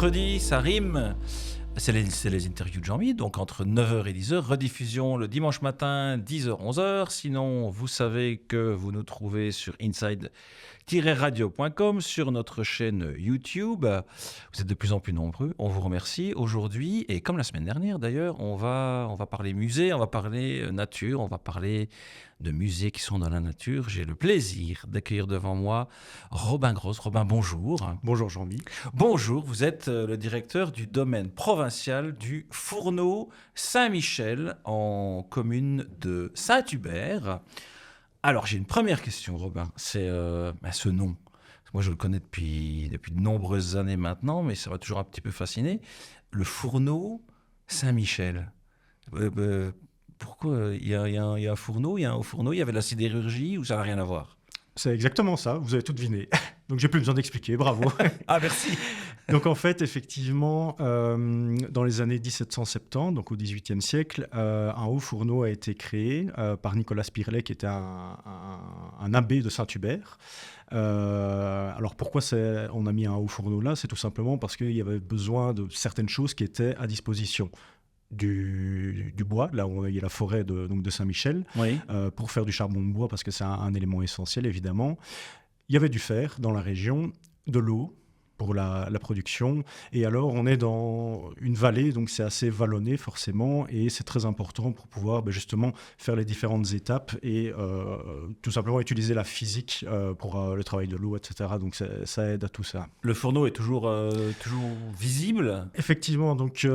mercredi, ça rime. C'est les interviews de Jean-Mi, donc entre 9h et 10h, rediffusion le dimanche matin, 10h, 11h. Sinon, vous savez que vous nous trouvez sur inside-radio.com, sur notre chaîne YouTube. Vous êtes de plus en plus nombreux, on vous remercie. Aujourd'hui, et comme la semaine dernière d'ailleurs, on va parler musée, on va parler nature, on va parler de musées qui sont dans la nature. J'ai le plaisir d'accueillir devant moi Robin Gross. Robin, bonjour. Bonjour Jean-Mi. Bonjour, vous êtes le directeur du domaine provincial du Fourneau Saint-Michel en commune de Saint-Hubert. Alors j'ai une première question, Robin, c'est ce nom. Moi je le connais depuis de nombreuses années maintenant, mais ça m'a toujours un petit peu fasciné. Le Fourneau Saint-Michel. Pourquoi il y a un fourneau, il y a un haut fourneau, il y avait de la sidérurgie ou ça n'a rien à voir? C'est exactement ça, vous avez tout deviné. Donc j'ai plus besoin d'expliquer, bravo. Ah merci. Donc en fait, effectivement, dans les années 1770, donc au XVIIIe siècle, un haut fourneau a été créé par Nicolas Spirlet, qui était un abbé de Saint-Hubert. Alors pourquoi on a mis un haut fourneau là? C'est tout simplement parce qu'il y avait besoin de certaines choses qui étaient à disposition. Du bois, là où il y a la forêt de Saint-Michel, Oui. pour faire du charbon de bois, parce que c'est un élément essentiel, évidemment. Il y avait du fer dans la région, de l'eau pour la production, et alors on est dans une vallée, donc c'est assez vallonné forcément, et c'est très important pour pouvoir justement faire les différentes étapes et tout simplement utiliser la physique pour le travail de l'eau, etc. Donc ça aide à tout ça. Le fourneau est toujours visible? Effectivement, donc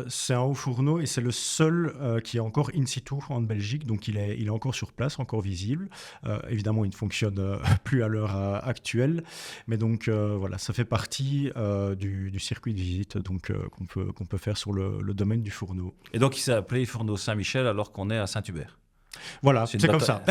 c'est un haut fourneau et c'est le seul qui est encore in situ en Belgique, donc il est encore sur place, encore visible. Évidemment, il ne fonctionne plus à l'heure actuelle, mais donc voilà, ça fait partie du circuit de visite donc, qu'on peut faire sur le domaine du fourneau. Et donc il s'est appelé Fourneau Saint-Michel alors qu'on est à Saint-Hubert? Voilà, c'est comme ça,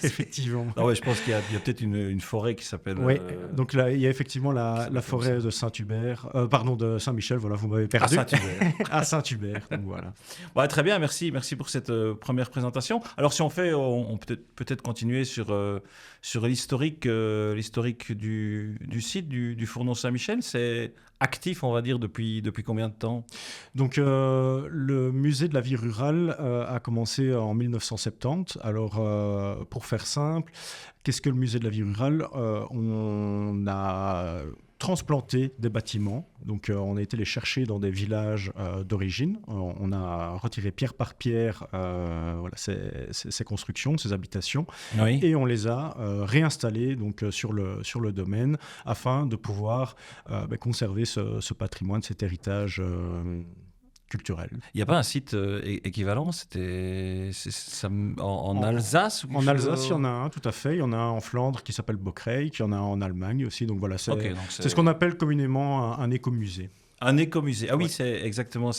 effectivement. Ah ouais, je pense qu'il y a peut-être une forêt qui s'appelle... Oui, donc là, il y a effectivement la forêt de Saint-Hubert, de Saint-Michel, voilà, vous m'avez perdu. À Saint-Hubert. À Saint-Hubert, donc voilà. Ouais, très bien, merci pour cette première présentation. Alors si on peut être continuer sur l'historique du site du Fourneau Saint-Michel. C'est actif, on va dire, depuis combien de temps? Donc le musée de la vie rurale a commencé en 1970. Alors pour faire simple, qu'est-ce que le musée de la vie rurale? On a transplanté des bâtiments, donc on a été les chercher dans des villages d'origine, on a retiré pierre par pierre ces constructions, ces habitations, oui. Et on les a réinstallés donc, sur le domaine afin de pouvoir conserver ce patrimoine, cet héritage culturel. Il n'y a pas un site équivalent? En Alsace? En Alsace, il y en a un, tout à fait. Il y en a un en Flandre qui s'appelle Bockereik. Il y en a un en Allemagne aussi. Donc voilà, c'est ce qu'on appelle communément un écomusée. Un écomusée. Ah oui, ouais. C'est exactement...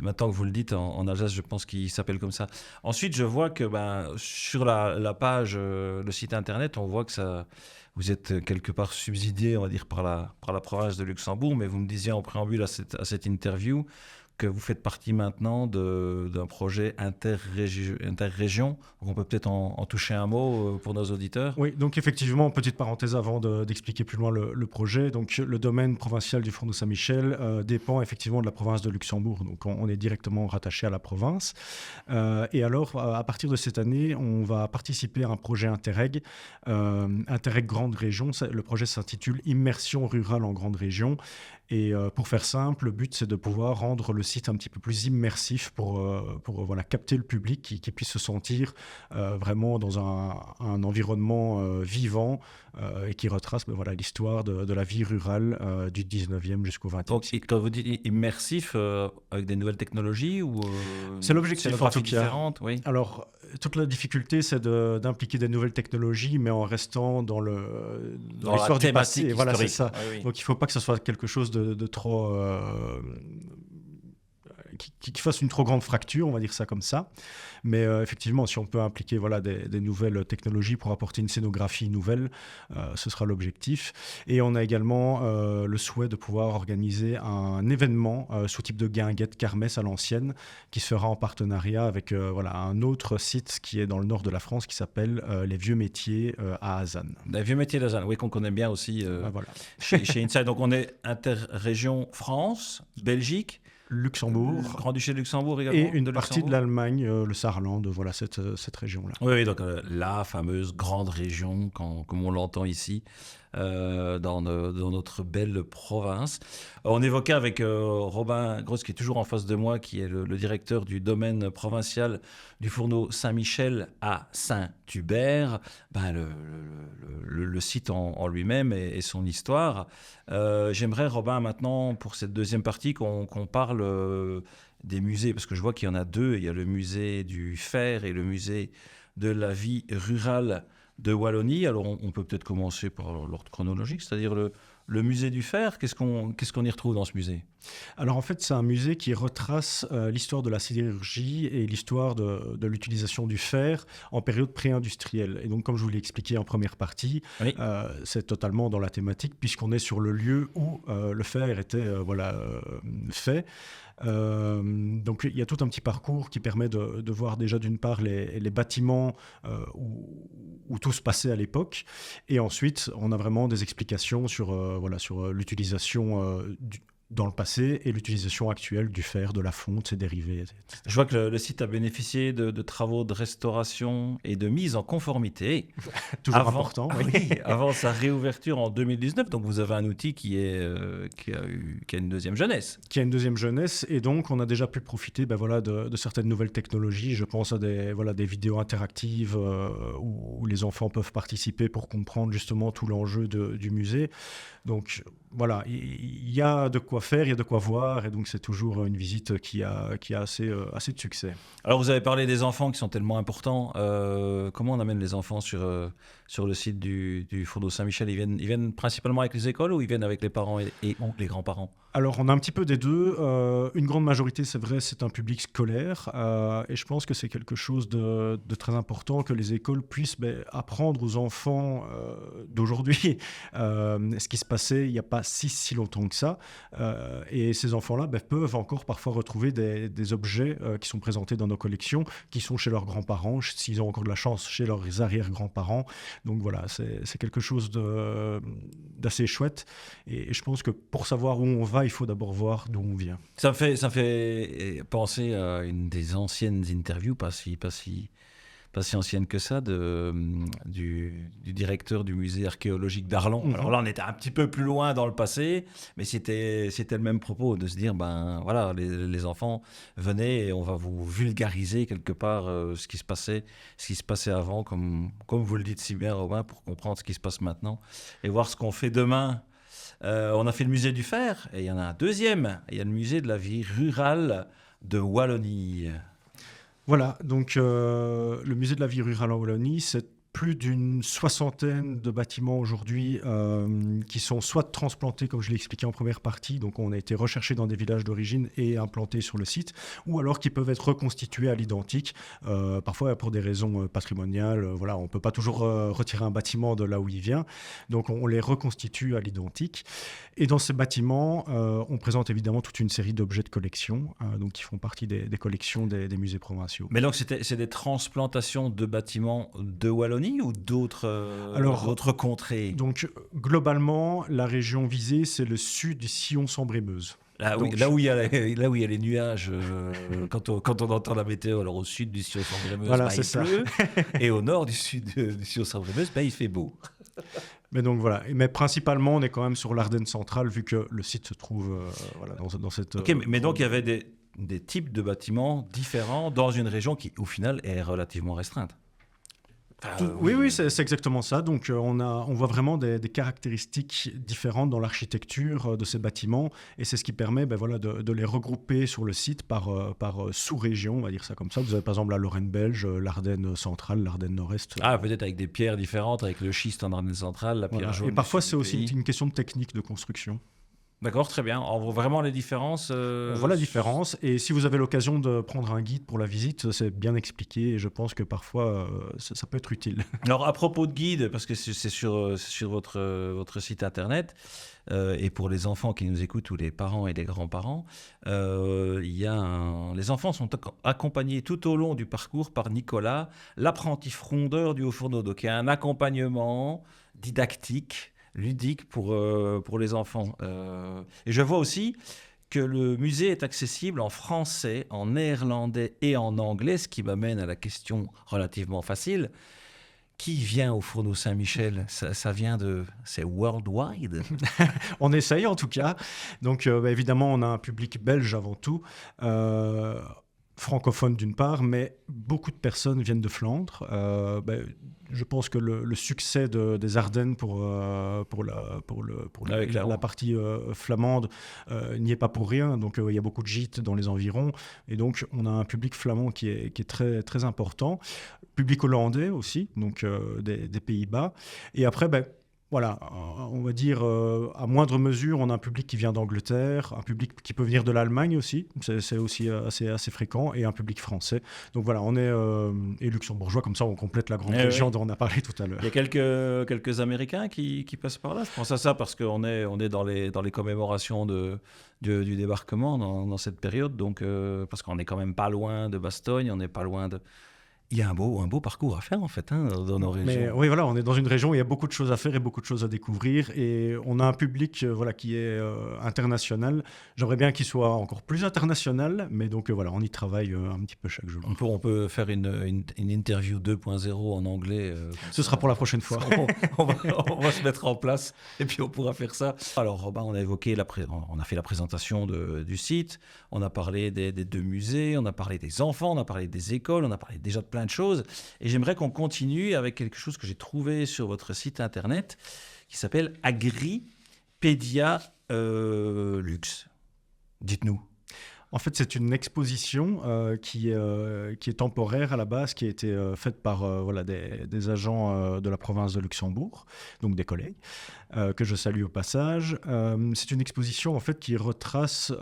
Maintenant que vous le dites, en Alsace, je pense qu'il s'appelle comme ça. Ensuite, je vois que sur la page, le site internet, on voit que vous êtes quelque part subsidié, on va dire, par la province de Luxembourg, mais vous me disiez en préambule à cette interview que vous faites partie maintenant d'un projet interrégion. On peut peut-être en toucher un mot pour nos auditeurs. Oui, donc effectivement, petite parenthèse avant d'expliquer plus loin le projet. Donc le domaine provincial du Fourneau Saint-Michel dépend effectivement de la province de Luxembourg. Donc on est directement rattaché à la province. Et alors, à partir de cette année, on va participer à un projet Interreg Grande Région. Le projet s'intitule Immersion rurale en Grande Région. Et pour faire simple, le but, c'est de pouvoir rendre le site un petit peu plus immersif pour capter le public qui puisse se sentir vraiment dans un environnement vivant et qui retrace l'histoire de la vie rurale du 19e jusqu'au 20e Donc, siècle. quand vous dites immersif, avec des nouvelles technologies ou c'est l'objectif en tout cas. Différente, oui. Alors, toute la difficulté, c'est d'impliquer des nouvelles technologies, mais en restant dans l'histoire du passé. Et voilà, c'est ça. Oui. Donc, il ne faut pas que ce soit quelque chose de trop... qui fasse une trop grande fracture, on va dire ça comme ça. Mais effectivement, si on peut impliquer des nouvelles technologies pour apporter une scénographie nouvelle, ce sera l'objectif. Et on a également le souhait de pouvoir organiser un événement sous type de guinguette kermesse à l'ancienne, qui se fera en partenariat avec un autre site qui est dans le nord de la France, qui s'appelle les Vieux Métiers à Azanne. Les Vieux Métiers d'Azanne, oui, qu'on connaît bien aussi chez Inside. Donc on est interrégion France, Belgique, Luxembourg, Grand-Duché de Luxembourg également, et une partie de l'Allemagne, le Saarland, cette région-là. Oui, donc la fameuse grande région, comme on l'entend ici, dans notre belle province. On évoquait avec Robin Gross, qui est toujours en face de moi, qui est le directeur du domaine provincial du Fourneau Saint-Michel à Saint-Hubert, le site en lui-même et son histoire. J'aimerais, Robin, maintenant, pour cette deuxième partie, qu'on parle des musées, parce que je vois qu'il y en a deux. Il y a le musée du fer et le musée de la vie rurale de Wallonie. Alors, on peut peut-être commencer par l'ordre chronologique, c'est-à-dire le musée du fer. Qu'est-ce qu'on y retrouve dans ce musée ? Alors en fait, c'est un musée qui retrace l'histoire de la sidérurgie et l'histoire de l'utilisation du fer en période pré-industrielle. Et donc, comme je vous l'ai expliqué en première partie, oui. C'est totalement dans la thématique, puisqu'on est sur le lieu où le fer était fait. Donc il y a tout un petit parcours qui permet de voir déjà d'une part les bâtiments où tout se passait à l'époque, et ensuite on a vraiment des explications sur l'utilisation dans le passé et l'utilisation actuelle du fer, de la fonte, ses dérivés, etc. Je vois que le site a bénéficié de travaux de restauration et de mise en conformité. Toujours important. Oui, avant sa réouverture en 2019. Donc vous avez un outil qui a une deuxième jeunesse. Qui a une deuxième jeunesse, et donc on a déjà pu profiter de certaines nouvelles technologies. Je pense à des vidéos interactives où les enfants peuvent participer pour comprendre justement tout l'enjeu du musée. Donc voilà, il y a de quoi faire, il y a de quoi voir, et donc c'est toujours une visite qui a assez de succès. Alors vous avez parlé des enfants qui sont tellement importants. Comment on amène les enfants sur le site du Fourneau Saint-Michel ? Ils viennent principalement avec les écoles, ou ils viennent avec les parents et les grands-parents ? Alors on a un petit peu des deux. Une grande majorité, c'est vrai, c'est un public scolaire, et je pense que c'est quelque chose de très important que les écoles puissent apprendre aux enfants d'aujourd'hui ce qui se passait il n'y a pas si longtemps que ça, et ces enfants-là peuvent encore parfois retrouver des objets qui sont présentés dans nos collections, qui sont chez leurs grands-parents, s'ils ont encore de la chance, chez leurs arrière-grands-parents. Donc voilà, c'est quelque chose d'assez chouette, et je pense que pour savoir où on va, il faut d'abord voir d'où on vient. Ça fait penser à une des anciennes interviews, pas si ancienne que ça, du directeur du musée archéologique d'Arlon. Alors là, on était un petit peu plus loin dans le passé, mais c'était le même propos, de se dire, les enfants, venez et on va vous vulgariser quelque part ce qui se passait avant, comme vous le dites si bien, Robin, pour comprendre ce qui se passe maintenant et voir ce qu'on fait demain. On a fait le musée du fer, et il y en a un deuxième. Il y a le musée de la vie rurale de Wallonie. Voilà, donc le musée de la vie rurale en Wallonie, c'est plus d'une soixantaine de bâtiments aujourd'hui qui sont soit transplantés, comme je l'ai expliqué en première partie, donc on a été recherchés dans des villages d'origine et implantés sur le site, ou alors qui peuvent être reconstitués à l'identique, parfois pour des raisons patrimoniales. On ne peut pas toujours retirer un bâtiment de là où il vient, donc on les reconstitue à l'identique. Et dans ces bâtiments, on présente évidemment toute une série d'objets de collection, donc qui font partie des collections des musées provinciaux. Mais donc c'est des transplantations de bâtiments de Wallonie ou d'autres contrées ? Donc globalement, la région visée, c'est le sud du Sillon-Sambre-et-Meuse. Là où il y a les nuages, quand on entend la météo, alors au sud du Sillon-Sambre-et-Meuse, il pleut, et au nord du Sillon-Sambre-et-Meuse, il fait beau. Mais donc voilà, mais principalement on est quand même sur l'Ardenne centrale, vu que le site se trouve dans cette... Ok, mais donc il y avait des types de bâtiments différents dans une région qui au final est relativement restreinte. Oui, c'est exactement ça. Donc, on voit vraiment des caractéristiques différentes dans l'architecture de ces bâtiments, et c'est ce qui permet de les regrouper sur le site par sous-région, on va dire ça comme ça. Vous avez par exemple la Lorraine belge, l'Ardenne centrale, l'Ardenne nord-est. Ah, peut-être avec des pierres différentes, avec le schiste en Ardenne centrale, la pierre jaune. Et parfois, c'est aussi une question de technique de construction. D'accord, très bien. On voit vraiment les différences. On voit la différence et si vous avez l'occasion de prendre un guide pour la visite, c'est bien expliqué et je pense que parfois ça peut être utile. Alors, à propos de guide, parce que c'est sur votre site internet, et pour les enfants qui nous écoutent, ou les parents et les grands-parents, les enfants sont accompagnés tout au long du parcours par Nicolas, l'apprenti frondeur du Haut-Fourneau. Donc, il y a un accompagnement didactique, ludique pour les enfants. Et je vois aussi que le musée est accessible en français, en néerlandais et en anglais, ce qui m'amène à la question relativement facile. Qui vient au Fourneau Saint-Michel? Ça vient de... C'est worldwide. On essaye en tout cas. Donc évidemment, on a un public belge avant tout, euh, francophone d'une part, mais beaucoup de personnes viennent de Flandre. Je pense que le succès des Ardennes pour Avec la partie flamande n'y est pas pour rien. Donc il y a beaucoup de gîtes dans les environs. Et donc on a un public flamand qui est très, très important. Public hollandais aussi, donc des Pays-Bas. Et après, voilà, on va dire à moindre mesure, on a un public qui vient d'Angleterre, un public qui peut venir de l'Allemagne aussi, c'est aussi assez fréquent, et un public français. Donc voilà, on est et luxembourgeois, comme ça on complète la grande région dont on a parlé tout à l'heure. Il y a quelques Américains qui passent par là. Je pense à ça parce qu'on est dans les commémorations du débarquement dans cette période. Donc, parce qu'on n'est quand même pas loin de Bastogne, on n'est pas loin de... Il y a un beau parcours à faire en fait dans nos régions. Mais oui, voilà, on est dans une région où il y a beaucoup de choses à faire et beaucoup de choses à découvrir. Et on a un public voilà, qui est international. J'aimerais bien qu'il soit encore plus international. Mais donc voilà, on y travaille un petit peu chaque jour. On peut faire une interview 2.0 en anglais. Ce sera pour la prochaine fois. on va se mettre en place et puis on pourra faire ça. Alors Robin, on a évoqué on a fait la présentation du site. On a parlé des 2 musées. On a parlé des enfants. On a parlé des écoles. On a parlé déjà de plein de choses. Et j'aimerais qu'on continue avec quelque chose que j'ai trouvé sur votre site internet qui s'appelle Agripédia Luxe. Dites-nous. En fait, c'est une exposition qui est temporaire à la base, qui a été faite par voilà, des agents de la province de Luxembourg, donc des collègues, que je salue au passage. C'est une exposition en fait, qui retrace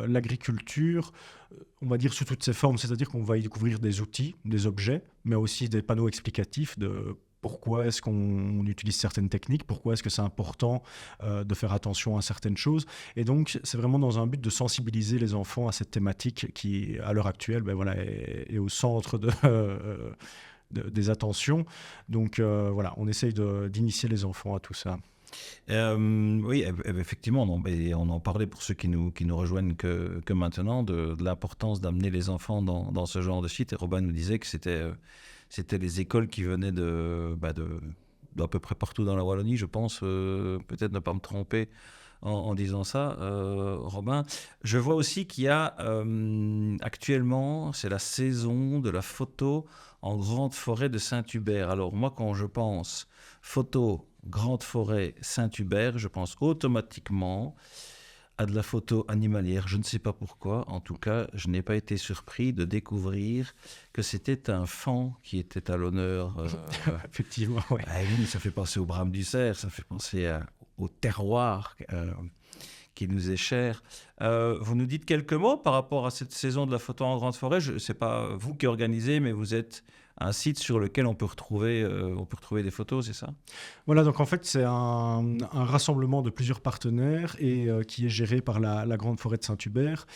l'agriculture, on va dire sous toutes ses formes, c'est-à-dire qu'on va y découvrir des outils, des objets, mais aussi des panneaux explicatifs de pourquoi est-ce qu'on utilise certaines techniques, pourquoi est-ce que c'est important de faire attention à certaines choses. Et donc, c'est vraiment dans un but de sensibiliser les enfants à cette thématique qui, à l'heure actuelle, voilà, est au centre des attentions. Donc, voilà, on essaye d'initier les enfants à tout ça. Oui, effectivement, on en parlait pour ceux qui nous rejoignent que maintenant, de l'importance d'amener les enfants dans ce genre de site. Et Robin nous disait que c'était les écoles qui venaient d'à peu près partout dans la Wallonie, je pense, peut-être ne pas me tromper en disant ça, Robin. Je vois aussi qu'il y a actuellement, c'est la saison de la photo en grande forêt de Saint-Hubert. Alors moi, quand je pense photo grande forêt Saint-Hubert, je pense automatiquement à de la photo animalière. Je ne sais pas pourquoi. En tout cas, je n'ai pas été surpris de découvrir que c'était un faon qui était à l'honneur. Effectivement, oui. Oui, ça fait penser au brame du cerf, ça fait penser au terroir qui nous est cher. Vous nous dites quelques mots par rapport à cette saison de la photo en grande forêt. Ce n'est pas vous qui organisez, mais vous êtes un site sur lequel on peut retrouver des photos, c'est ça? Voilà, donc en fait, c'est un rassemblement de plusieurs partenaires et qui est géré par la Grande Forêt de Saint-Hubert,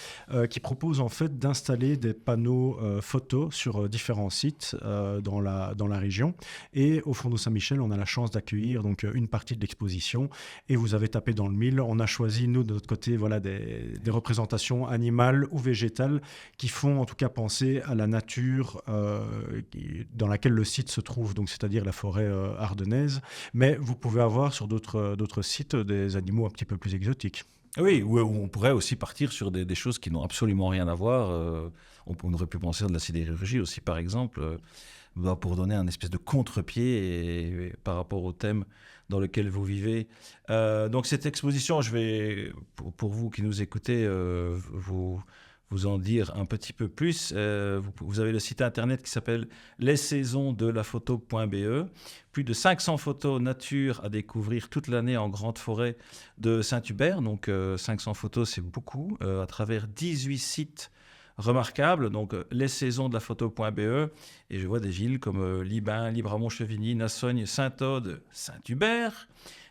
qui propose en fait d'installer des panneaux photos sur différents sites dans la région. Et au Fourneau Saint-Michel, on a la chance d'accueillir donc une partie de l'exposition. Et vous avez tapé dans le mille. On a choisi, nous, de notre côté, voilà, des représentations animales ou végétales qui font en tout cas penser à la nature dans laquelle le site se trouve, donc c'est-à-dire la forêt ardennaise. Mais vous pouvez avoir sur d'autres sites des animaux un petit peu plus exotiques. Oui, ou on pourrait aussi partir sur des choses qui n'ont absolument rien à voir. On aurait pu penser à de la sidérurgie aussi, par exemple, pour donner un espèce de contre-pied par rapport au thème dans lequel vous vivez. Donc cette exposition, pour vous qui nous écoutez, vous vous en dire un petit peu plus. Vous avez le site internet qui s'appelle lessaisonsdelaphoto.be. Plus de 500 photos nature à découvrir toute l'année en grande forêt de Saint-Hubert. Donc 500 photos, c'est beaucoup, à travers 18 sites remarquables. Donc lessaisonsdelaphoto.be. Et je vois des villes comme Libin, Libramont-Chevigny, Nassogne, Saint-Aude, Saint-Hubert,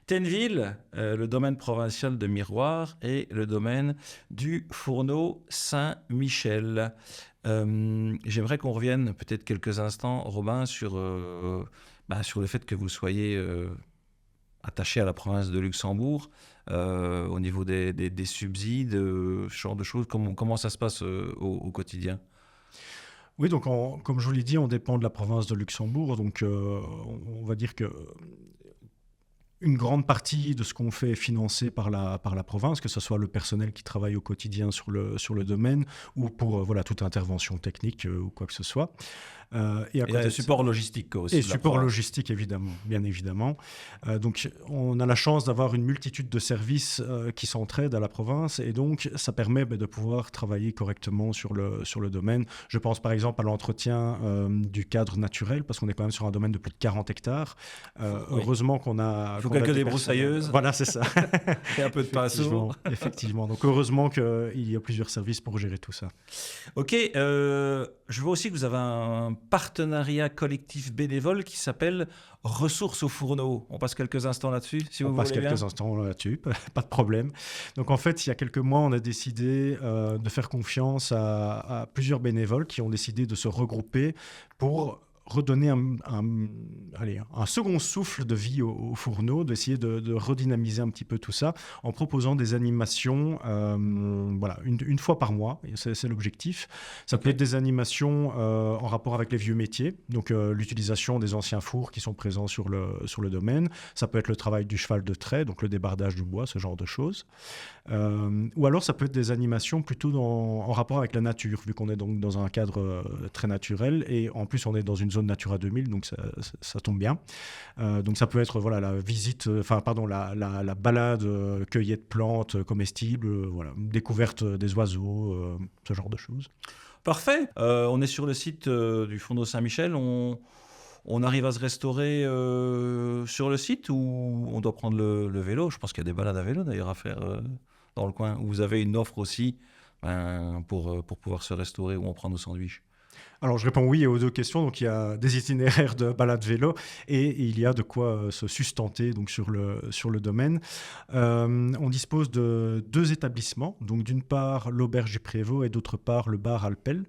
Tenneville, le domaine provincial de Miroir et le domaine du Fourneau Saint-Michel. J'aimerais qu'on revienne peut-être quelques instants, Robin, sur le fait que vous soyez attaché à la province de Luxembourg au niveau des subsides, ce genre de choses. Comment ça se passe au quotidien? Oui, donc comme je vous l'ai dit, on dépend de la province de Luxembourg. Donc on va dire que une grande partie de ce qu'on fait est financé par la province, que ce soit le personnel qui travaille au quotidien sur le domaine ou pour toute intervention technique ou quoi que ce soit. Et le support logistique aussi. Et support logistique, évidemment, bien évidemment. Donc, on a la chance d'avoir une multitude de services qui s'entraident à la province et donc, ça permet de pouvoir travailler correctement sur le domaine. Je pense par exemple à l'entretien du cadre naturel, parce qu'on est quand même sur un domaine de plus de 40 hectares. Oui. Heureusement qu'on a... Il faut quelques débroussailleuses. Voilà, c'est ça. Et un peu de pinceau. Effectivement. Donc, heureusement qu'il y a plusieurs services pour gérer tout ça. Ok. Je vois aussi que vous avez un partenariat collectif bénévole qui s'appelle Ressources au Fourneau. On passe quelques instants là-dessus, si vous voulez bien. On passe quelques instants là-dessus, pas de problème. Donc en fait, il y a quelques mois, on a décidé de faire confiance à plusieurs bénévoles qui ont décidé de se regrouper pour redonner un second souffle de vie au fourneau, d'essayer de redynamiser un petit peu tout ça en proposant des animations une fois par mois, c'est l'objectif. Ça peut être des animations en rapport avec les vieux métiers, donc l'utilisation des anciens fours qui sont présents sur le domaine. Ça peut être le travail du cheval de trait, donc le débardage du bois, ce genre de choses. Ou alors ça peut être des animations plutôt en rapport avec la nature, vu qu'on est donc dans un cadre très naturel et en plus on est dans une zone Natura 2000, donc ça tombe bien. Donc ça peut être la visite, la balade, cueillette de plantes comestibles, découverte des oiseaux, ce genre de choses. Parfait. On est sur le site du Fourneau Saint-Michel. On arrive à se restaurer sur le site ou on doit prendre le vélo? Je pense qu'il y a des balades à vélo d'ailleurs à faire dans le coin. Vous avez une offre aussi pour pouvoir se restaurer où on prend nos sandwichs. Alors, je réponds oui aux deux questions. Donc, il y a des itinéraires de balade vélo et il y a de quoi se sustenter donc, sur le domaine. On dispose de 2 établissements. Donc, d'une part, l'Auberge du Prévost et d'autre part, le bar Alpel.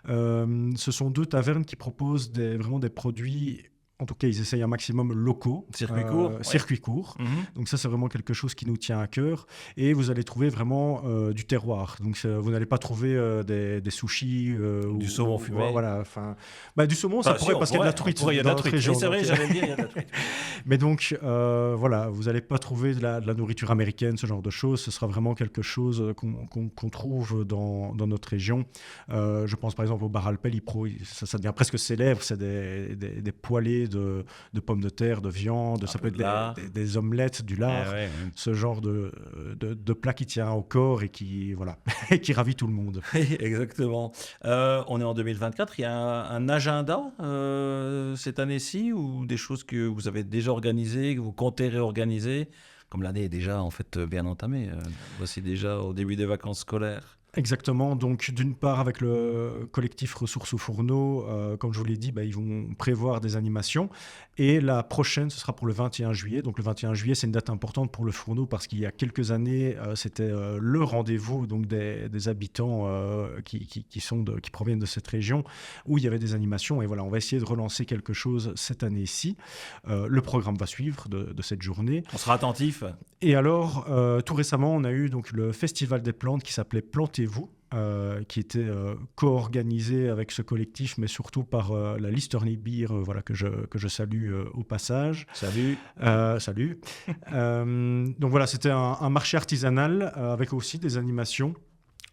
Ce sont 2 tavernes qui proposent vraiment des produits... En tout cas, ils essayent un maximum locaux. Circuit court. Circuit court. Mm-hmm. Donc ça, c'est vraiment quelque chose qui nous tient à cœur. Et vous allez trouver vraiment du terroir. Donc vous n'allez pas trouver des sushis. Du saumon fumé. Du saumon, ça pourrait, parce qu'il y a de la truite dans notre région. C'est vrai, j'allais dire, il y a de la truite. Mais donc, vous n'allez pas trouver de la nourriture américaine, ce genre de choses. Ce sera vraiment quelque chose qu'on trouve dans notre région. Je pense par exemple au bar Alpel, ça devient presque célèbre. C'est des poêlés de pommes de terre, de viande, ça peut être des omelettes, du lard, ce genre de plat qui tient au corps et qui qui ravit tout le monde. Exactement. On est en 2024, il y a un agenda cette année-ci ou des choses que vous avez déjà organisées, que vous comptez réorganiser, comme l'année est déjà en fait bien entamée. Voici déjà au début des vacances scolaires. Exactement. Donc, d'une part, avec le collectif Ressources au Fourneau, comme je vous l'ai dit, ils vont prévoir des animations. Et la prochaine, ce sera pour le 21 juillet. Donc, le 21 juillet, c'est une date importante pour le Fourneau parce qu'il y a quelques années, c'était le rendez-vous donc des habitants qui proviennent de cette région où il y avait des animations. Et voilà, on va essayer de relancer quelque chose cette année-ci. Le programme va suivre de cette journée. On sera attentif. Et alors, tout récemment, on a eu donc le Festival des plantes qui s'appelait Plantez-vous, qui était co-organisé avec ce collectif, mais surtout par la Listerny Beer, que je salue au passage. Salut. Salut. Donc voilà, c'était un marché artisanal avec aussi des animations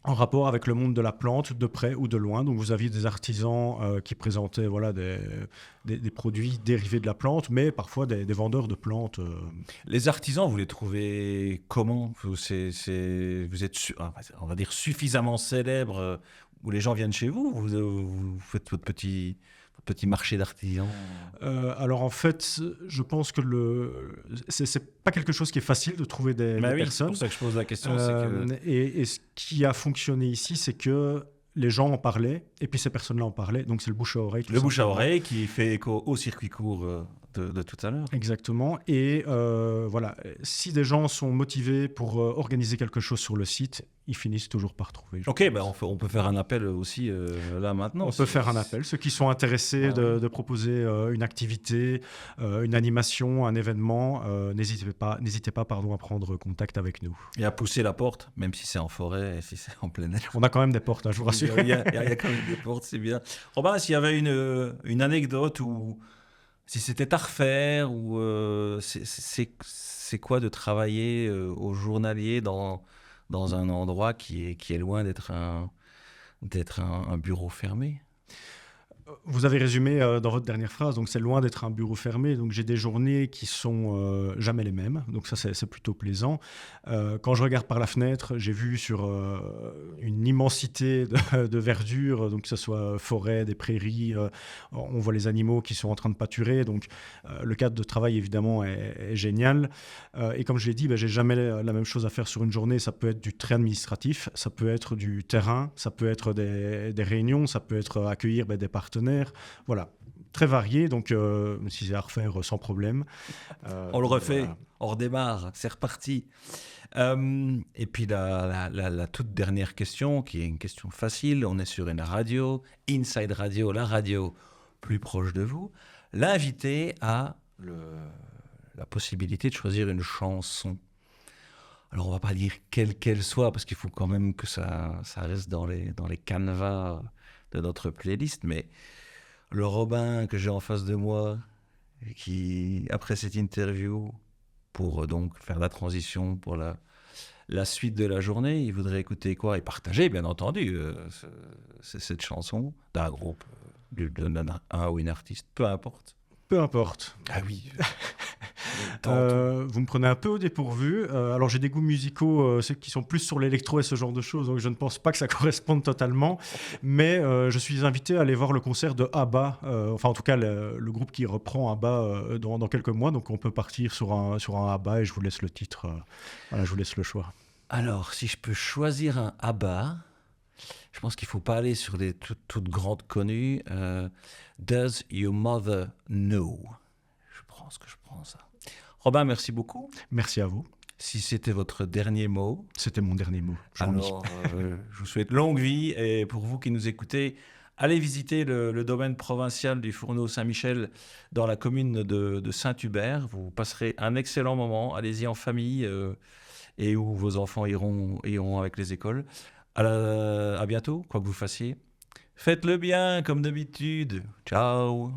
en rapport avec le monde de la plante, de près ou de loin. Donc vous aviez des artisans qui présentaient voilà, des produits dérivés de la plante, mais parfois des vendeurs de plantes. Les artisans, vous les trouvez comment? Vous êtes, on va dire, suffisamment célèbre où les gens viennent chez vous? Vous faites votre petit marché d'artisans? Alors en fait, je pense que c'est pas quelque chose qui est facile de trouver des Bah oui, c'est personnes. pour ça que je pose la question. C'est que... Et ce qui a fonctionné ici, c'est que les gens en parlaient, et puis ces personnes-là en parlaient, donc c'est le bouche à oreille. Le bouche à oreille qui fait écho au circuit court de tout à l'heure. Exactement. Et voilà, si des gens sont motivés pour organiser quelque chose sur le site, ils finissent toujours par trouver. Ok, ben on peut faire un appel aussi là maintenant. On peut faire un appel. Ceux qui sont intéressés de proposer une activité, une animation, un événement, n'hésitez pas à prendre contact avec nous. Et à pousser la porte, même si c'est en forêt et si c'est en plein air. On a quand même des portes, hein, je vous rassure. Il y a quand même des portes, c'est bien. Robin, s'il y avait une anecdote ou si c'était à refaire, ou c'est quoi de travailler au journalier dans un endroit qui est loin d'être un bureau fermé? Vous avez résumé dans votre dernière phrase, donc c'est loin d'être un bureau fermé, donc j'ai des journées qui sont jamais les mêmes, donc ça c'est plutôt plaisant. Quand je regarde par la fenêtre, j'ai vu sur une immensité de verdure, donc que ce soit forêt, des prairies, on voit les animaux qui sont en train de pâturer, donc le cadre de travail évidemment est génial. Et comme je l'ai dit, j'ai jamais la même chose à faire sur une journée, ça peut être du très administratif, ça peut être du terrain, ça peut être des réunions, ça peut être accueillir des partenaires. Voilà, très varié, donc si c'est à refaire sans problème. On le refait, voilà. on redémarre, c'est reparti. Et puis la toute dernière question, qui est une question facile, on est sur une radio, Inside Radio, la radio plus proche de vous. L'invité a la possibilité de choisir une chanson. Alors on va pas dire quelle qu'elle soit, parce qu'il faut quand même que ça reste dans les canevas de notre playlist, mais le Robin que j'ai en face de moi, qui, après cette interview, pour donc faire la transition pour la suite de la journée, il voudrait écouter quoi? Et partager, bien entendu, cette chanson d'un groupe, d'un ou une artiste, peu importe. Peu importe. Ah oui. Vous me prenez un peu au dépourvu. Alors j'ai des goûts musicaux qui sont plus sur l'électro et ce genre de choses, donc je ne pense pas que ça corresponde totalement. Mais je suis invité à aller voir le concert de ABBA, enfin en tout cas le groupe qui reprend ABBA dans quelques mois. Donc on peut partir sur un ABBA et je vous laisse le titre. Voilà, je vous laisse le choix. Alors, si je peux choisir un ABBA, je pense qu'il ne faut pas aller sur des toutes grandes connues. Does Your Mother Know? Je pense que je prends ça. Robin, merci beaucoup. Merci à vous. Si c'était votre dernier mot. C'était mon dernier mot. Alors, je vous souhaite longue vie. Et pour vous qui nous écoutez, allez visiter le domaine provincial du Fourneau Saint-Michel dans la commune de Saint-Hubert. Vous passerez un excellent moment. Allez-y en famille et où vos enfants iront avec les écoles. À bientôt, quoi que vous fassiez. Faites-le bien, comme d'habitude. Ciao.